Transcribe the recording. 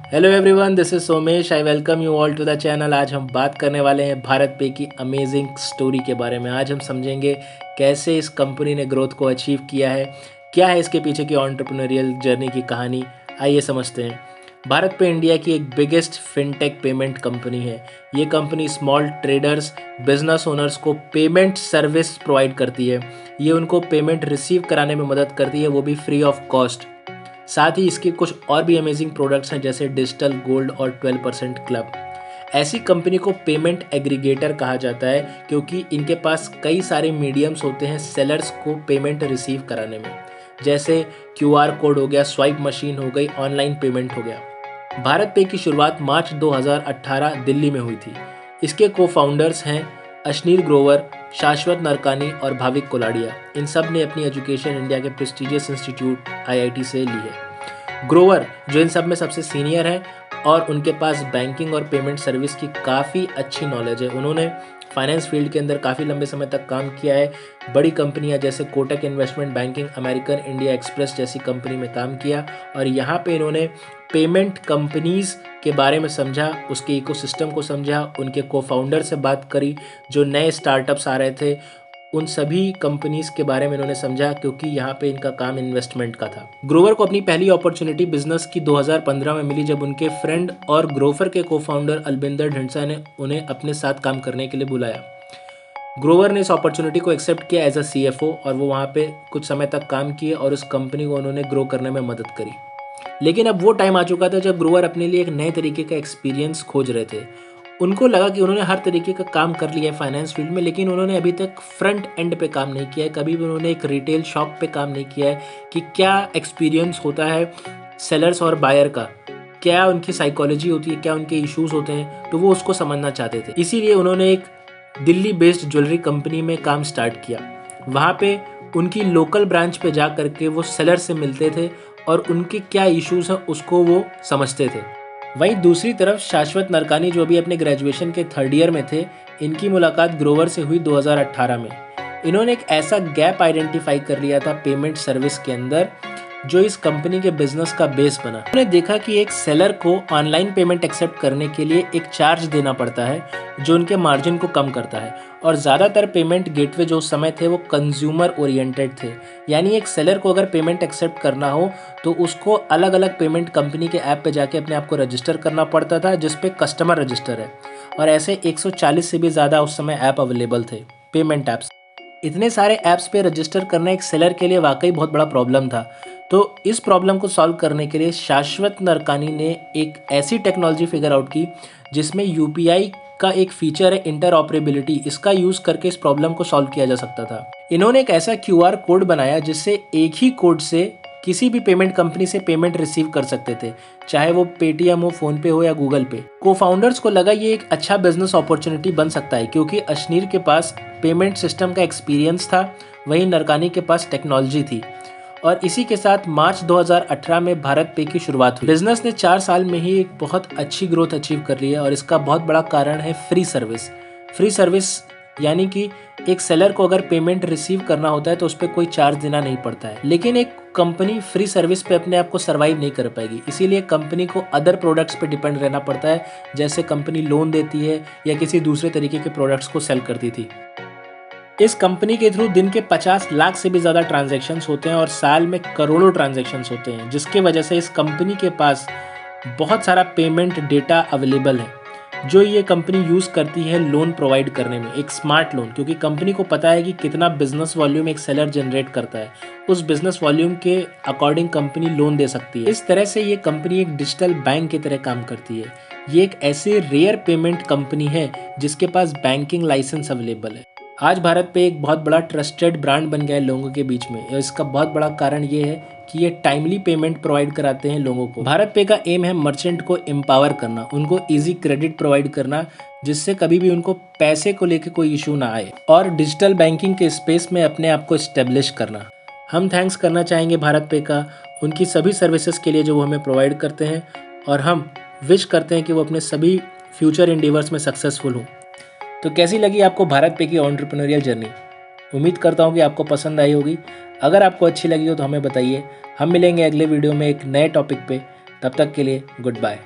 Hello everyone, this is Somesh. I welcome you all to the channel. आज हम बात करने वाले हैं भारत पे की अमेजिंग स्टोरी के बारे में। आज हम समझेंगे कैसे इस कंपनी ने ग्रोथ को अचीव किया है, क्या है इसके पीछे की एंटरप्रेन्योरियल जर्नी की कहानी। आइए समझते हैं। भारत पे इंडिया की एक बिगेस्ट फिनटेक पेमेंट कंपनी है। ये company small traders, business owners को पेमेंट सर्विस प्रोवाइड करती है। ये उनको पेमेंट रिसीव कराने में मदद करती है, वो भी फ्री ऑफ कॉस्ट। साथ ही इसके कुछ और भी अमेजिंग प्रोडक्ट्स हैं जैसे डिजिटल गोल्ड और 12% क्लब। ऐसी कंपनी को पेमेंट एग्रीगेटर कहा जाता है क्योंकि इनके पास कई सारे मीडियम्स होते हैं सेलर्स को पेमेंट रिसीव कराने में, जैसे क्यूआर कोड हो गया, स्वाइप मशीन हो गई, ऑनलाइन पेमेंट हो गया। भारत पे की शुरुआत मार्च 2018 दिल्ली में हुई थी। इसके को फाउंडर्स हैं अशनीर ग्रोवर, शाश्वत नरकानी और भाविक कोलाडिया। इन सब ने अपनी एजुकेशन इंडिया के प्रेस्टिजियस इंस्टीट्यूट आईआईटी से ली है। ग्रोवर जो इन सब में सबसे सीनियर है और उनके पास बैंकिंग और पेमेंट सर्विस की काफ़ी अच्छी नॉलेज है। उन्होंने फाइनेंस फील्ड के अंदर काफ़ी लंबे समय तक काम किया है। बड़ी कंपनियां जैसे Kotak investment banking, American India express जैसी कंपनी में काम किया और यहाँ पे इन्होंने पेमेंट कंपनीज़ के बारे में समझा, उसके इकोसिस्टम को समझा, उनके को फाउंडर से बात करी, जो नए स्टार्टअप्स आ रहे थे उन सभी कंपनीज के बारे में इन्होंने समझा, क्योंकि यहाँ पे इनका काम इन्वेस्टमेंट का था। ग्रोवर को अपनी पहली अपॉर्चुनिटी बिजनेस की 2015 में मिली, जब उनके फ्रेंड और ग्रोवर के को फाउंडर अलबिंदर ढिंडसा ने उन्हें अपने साथ काम करने के लिए बुलाया। ग्रोवर ने इस अपॉर्चुनिटी को एक्सेप्ट किया एज अ सीएफओ और वो वहाँ पे कुछ समय तक काम किए और उस कंपनी को उन्होंने ग्रो करने में मदद करी। लेकिन अब वो टाइम आ चुका था जब ग्रोवर अपने लिए एक नए तरीके का एक्सपीरियंस खोज रहे थे। उनको लगा कि उन्होंने हर तरीके का काम कर लिया है फाइनेंस फील्ड में, लेकिन उन्होंने अभी तक फ्रंट एंड पे काम नहीं किया है। कभी भी उन्होंने एक रिटेल शॉप पे काम नहीं किया है कि क्या एक्सपीरियंस होता है सेलर्स और बायर का, क्या उनकी साइकोलॉजी होती है, क्या उनके इश्यूज होते हैं, तो वो उसको समझना चाहते थे। इसीलिए उन्होंने एक दिल्ली बेस्ड ज्वेलरी कंपनी में काम स्टार्ट किया। वहाँ पे उनकी लोकल ब्रांच पे जा करके वो सेलर से मिलते थे और उनके क्या इश्यूज हैं उसको वो समझते थे। वहीं दूसरी तरफ शाश्वत नरकानी, जो भी अपने ग्रेजुएशन के थर्ड ईयर में थे, इनकी मुलाकात ग्रोवर से हुई 2018 में। इन्होंने एक ऐसा गैप आइडेंटिफाई कर लिया था पेमेंट सर्विस के अंदर जो इस कंपनी के बिजनेस का बेस बना। उन्होंने देखा कि एक सेलर को ऑनलाइन पेमेंट एक्सेप्ट करने के लिए एक चार्ज देना पड़ता है जो उनके मार्जिन को कम करता है, और ज़्यादातर पेमेंट गेटवे जो उस समय थे वो कंज्यूमर ओरिएंटेड थे। यानी एक सेलर को अगर पेमेंट एक्सेप्ट करना हो तो उसको अलग अलग पेमेंट कंपनी के ऐप पे जाके अपने आप को रजिस्टर करना पड़ता था, जिस पे कस्टमर रजिस्टर है, और ऐसे 140 से भी ज़्यादा उस समय ऐप अवेलेबल थे, पेमेंट ऐप्स। इतने सारे ऐप्स पे रजिस्टर करना एक सेलर के लिए वाकई बहुत बड़ा प्रॉब्लम था। तो इस प्रॉब्लम को सॉल्व करने के लिए शाश्वत नरकानी ने एक ऐसी टेक्नोलॉजी फिगर आउट की जिसमें यूपीआई का एक फीचर है इंटरऑपरेबिलिटी। इसका यूज करके इस प्रॉब्लम को सॉल्व किया जा सकता था। इन्होंने एक ऐसा क्यूआर कोड बनाया जिससे एक ही कोड से किसी भी पेमेंट कंपनी से पेमेंट रिसीव कर सकते थे, चाहे वो पेटीएम हो, फोन पे हो या गूगल पे। को फाउंडर्स को लगा ये एक अच्छा बिजनेस अपॉर्चुनिटी बन सकता है क्योंकि अशनीर के पास पेमेंट सिस्टम का एक्सपीरियंस था, वहीं नरकानी के पास टेक्नोलॉजी थी। और इसी के साथ मार्च 2018 में भारत पे की शुरुआत हुई। बिजनेस ने 4 साल में ही एक बहुत अच्छी ग्रोथ अचीव कर ली है और इसका बहुत बड़ा कारण है फ्री सर्विस। फ्री सर्विस यानी कि एक सेलर को अगर पेमेंट रिसीव करना होता है तो उस पर कोई चार्ज देना नहीं पड़ता है। लेकिन एक कंपनी फ्री सर्विस पे अपने आप को सर्वाइव नहीं कर पाएगी, इसीलिए कंपनी को अदर प्रोडक्ट्स पे डिपेंड रहना पड़ता है, जैसे कंपनी लोन देती है या किसी दूसरे तरीके के प्रोडक्ट्स को सेल करती थी। इस कंपनी के थ्रू दिन के 50 लाख से भी ज़्यादा ट्रांजैक्शंस होते हैं और साल में करोड़ों ट्रांजैक्शंस होते हैं, जिसके वजह से इस कंपनी के पास बहुत सारा पेमेंट डेटा अवेलेबल है जो ये कंपनी यूज़ करती है लोन प्रोवाइड करने में, एक स्मार्ट लोन। क्योंकि कंपनी को पता है कि कितना बिजनेस वॉल्यूम एक सेलर जनरेट करता है, उस बिजनेस वॉल्यूम के अकॉर्डिंग कंपनी लोन दे सकती है। इस तरह से ये कंपनी एक डिजिटल बैंक की तरह काम करती है। ये एक ऐसी रेयर पेमेंट कंपनी है जिसके पास बैंकिंग लाइसेंस अवेलेबल है। आज भारत पे एक बहुत बड़ा ट्रस्टेड ब्रांड बन गया है लोगों के बीच में, और इसका बहुत बड़ा कारण ये है कि ये टाइमली पेमेंट प्रोवाइड कराते हैं लोगों को। भारत पे का एम है मर्चेंट को एम्पावर करना, उनको इजी क्रेडिट प्रोवाइड करना, जिससे कभी भी उनको पैसे को लेकर कोई इशू ना आए, और डिजिटल बैंकिंग के स्पेस में अपने आप को एस्टेब्लिश करना। हम थैंक्स करना चाहेंगे भारत पे का उनकी सभी सर्विसेज के लिए जो वो हमें प्रोवाइड करते हैं, और हम विश करते हैं कि वो अपने सभी फ्यूचर इंडिवर्स में सक्सेसफुल हों। तो कैसी लगी आपको भारत पे की एंटरप्रेन्योरियल जर्नी? उम्मीद करता हूँ कि आपको पसंद आई होगी। अगर आपको अच्छी लगी हो तो हमें बताइए। हम मिलेंगे अगले वीडियो में एक नए टॉपिक पे। तब तक के लिए गुड बाय।